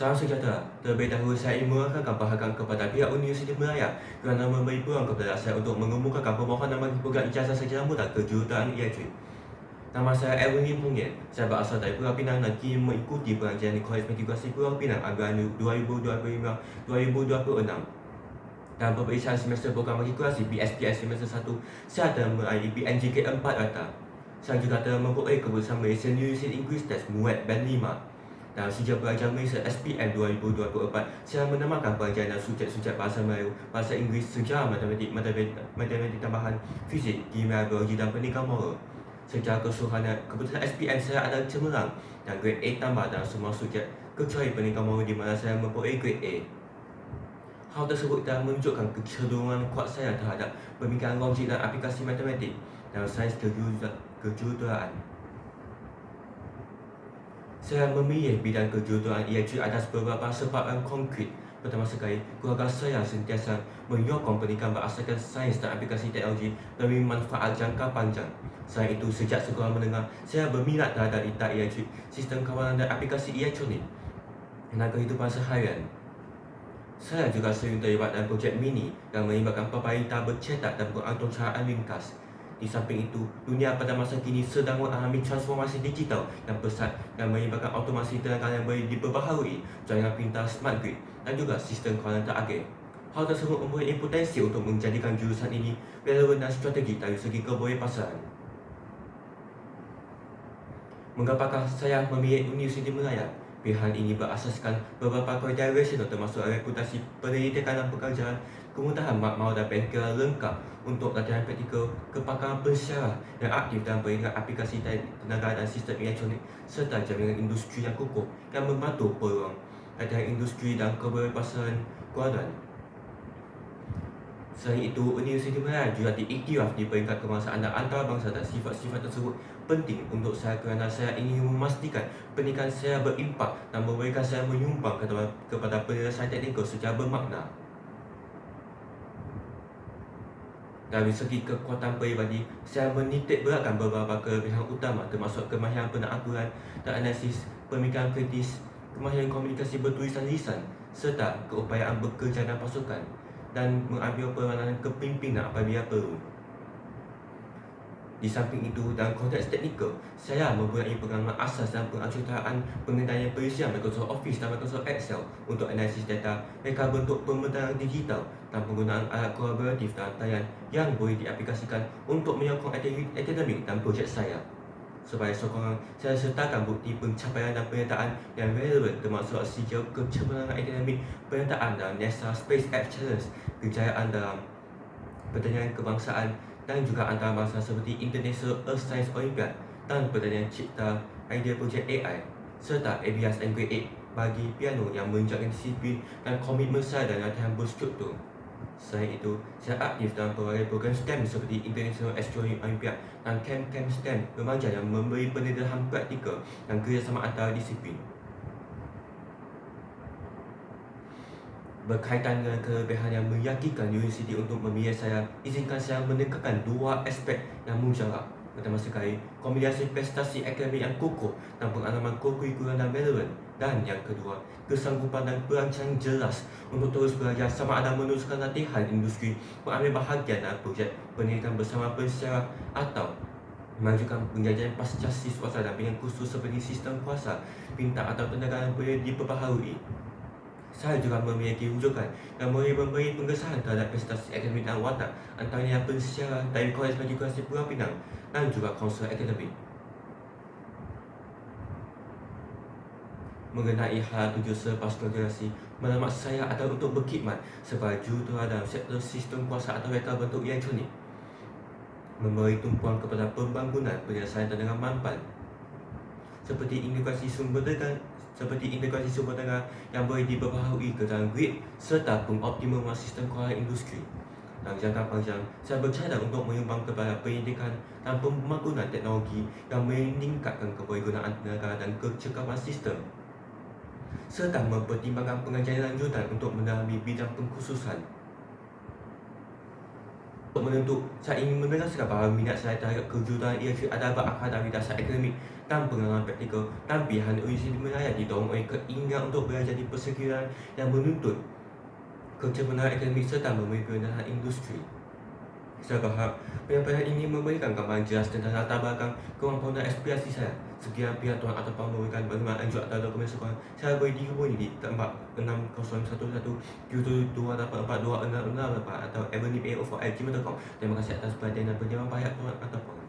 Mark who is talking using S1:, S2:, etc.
S1: Salam sejahtera. Terlebih dahulu saya ingin mengurangkan bahagian kepada pihak Universiti Melaya kerana memberi peluang kepada saya untuk mengemukakan permohonan bagi program ijazah sarjana muda kejuruteraan IHJ. Nama saya Edwin Lim Hong Yen. Saya berasal dari Pulau Pinang dan kini mengikuti pengajian di Kolej Mitigasi Pulau Pinang anggaran 2025-2026. Dan peperiksaan semester program matrikulasi BSPS semester 1, saya telah meraih PNJK 4 rata. Saya juga telah memperoleh keputusan Malaysia University English Test MUET Band 5. Dalam sijil pelajar Malaysia SPM 2024, saya menamakan pelajaran dan subjek-subjek bahasa Melayu, bahasa Inggeris, sejarah, matematik tambahan, fizik, kimia, biologi dan pendidikan moral. Secara keseluruhan, keputusan SPM saya adalah cemerlang dan grade A tambah dalam semua subjek kecuali pendidikan moral di mana saya memperoleh grade A. Hal tersebut telah menunjukkan kecenderungan kuat saya terhadap pemikiran logik dan aplikasi matematik dalam sains kejuruteraan. Saya memilih bidang kejuruteraan IHJ atas beberapa sebab yang konkret. Pertama sekali, keluarga saya sentiasa menyokong pendidikan berasaskan sains dan aplikasi teknologi demi manfaat jangka panjang. Selain itu, sejak sekolah menengah, saya berminat terhadap IHJ, sistem kawalan dan aplikasi elektronik dan kehidupan seharian. Saya juga sering terlibat dalam projek mini yang melibatkan pemerintah bercetak dan pengaturcaraan ringkas. Di samping itu, dunia pada masa kini sedang mengalami transformasi digital yang pesat dan melibatkan automasi tenaga yang boleh diperbaharui, jaringan pintar smart grid dan juga sistem kawalan terakhir. Hal tersebut mempunyai potensi untuk menjadikan jurusan ini relevan dan strategik dari segi kebolehpasaran. Mengapakah saya memilih Universiti Melaya? Pilihan ini berasaskan beberapa kriteria rasional termasuk reputasi pendidikan dan pekerjaan, kemudahan makmal dan pengetahuan lengkap untuk latihan praktikal, kepakaran pensyarah yang aktif dalam pendidikan aplikasi tenaga dan sistem elektronik, serta jaminan industri yang kukuh yang membantu peluang latihan industri dan kebolehpasaran keluaran. Selain itu, Universiti Melaya juga diiktiraf di peringkat kebangsaan dan antarabangsa dan sifat-sifat tersebut penting untuk saya kerana saya ingin memastikan pendidikan saya berimpak dan memberikan saya menyumbang kepada penyelesaian teknikal secara bermakna. Dari segi kekuatan peribadi, saya menitik beratkan beberapa kelebihan utama termasuk kemahiran penakburan dan analisis, pemikiran kritis, kemahiran komunikasi bertulisan lisan, serta keupayaan bekerja dan pasukan dan mengambil peranan kepimpinan apabila perlu. Di samping itu, dalam konteks teknikal, saya mempunyai pengalaman asas dalam pengajutan pengendalian perizinan Microsoft Office dan Microsoft Excel untuk analisis data, reka bentuk pembentangan digital dan penggunaan alat kolaboratif dan talian yang boleh diaplikasikan untuk menyokong akademik dan projek saya. Sebagai sokongan, saya sertakan bukti pencapaian dan penyertaan yang relevan termasuk sijil kecemerlangan akademik, penyertaan dalam NASA SpaceX Challenge, kejayaan dalam pertandingan kebangsaan dan juga antarabangsa seperti International Earth Science Olympiad dan pertandingan cipta idea projek AI, serta ABS and Grade 8 bagi piano yang menunjukkan disiplin dan komitmen saya dalam latihan berstruktur. Selain itu, saya aktif dalam pelbagai program STEM seperti International Astronomy Olympiad dan Camp STEM remaja yang memberi pendedahan praktikal dan kerjasama antara disiplin. Berkaitan dengan kelebihan yang meyakinkan universiti untuk memilih saya, izinkan saya menekankan dua aspek yang mujarab. Pertama sekali, kombinasi prestasi akademik yang kukuh dan pengalaman kurikuler dan relevan. Dan yang kedua, kesanggupan dan perancangan jelas untuk terus belajar sama ada meneruskan latihan industri, mengambil bahagian dalam projek pendidikan bersama pensyarah atau memajukan penjajahan pasca siswa dan bidang khusus seperti sistem kuasa, pintar atau tenaga yang boleh diperbaharui. Saya juga memiliki rujukan yang boleh memberi pengesahan terhadap prestasi akademik dan watak antaranya pensyarah dari Kolej Matrikulasi Pulau Pinang dan juga kaunselor akademik. Mengenai hal tujuh selepas graduasi, matlamat saya adalah untuk berkhidmat sebagai jurutera dalam sektor sistem kuasa atau reka bentuk elektronik, memberi tumpuan kepada pembangunan penyelesaian dengan mampan seperti integrasi sumber daya yang boleh diperbaharui ke dalam grid serta pengoptimalan sistem kewangan industri. Dalam jangka panjang, saya bercadang untuk menyumbang kepada pendidikan dan pembangunan teknologi yang meningkatkan kebolehgunaan tenaga dan kecekapan sistem, serta mempertimbangkan pengajian lanjutan untuk mendalami bidang pengkhususan. untuk menentu saya ingin meneraskan bahawa minat saya terhadap kejuruteraan ialah adalah berakar dari dasar akademik dan pengalaman praktikal dan pilihan uji dimenaya didorong oleh keinginan untuk belajar di persekitaran yang menuntut kecerdasan akademik serta memiliki dalam industri. Saya berharap penyampaian ini memberikan gambaran jelas tentang latar belakang, kemampuan dan aspirasi saya. Sekian pihak tuan atau puan memberikan bermakna anjuk atau dokumen sokongan. Saya beri dihubungi di tempat 6011 2784266 atau avenue804@gmail.com. Terima kasih atas perhatian dan penjawab pihak tuan atau puan.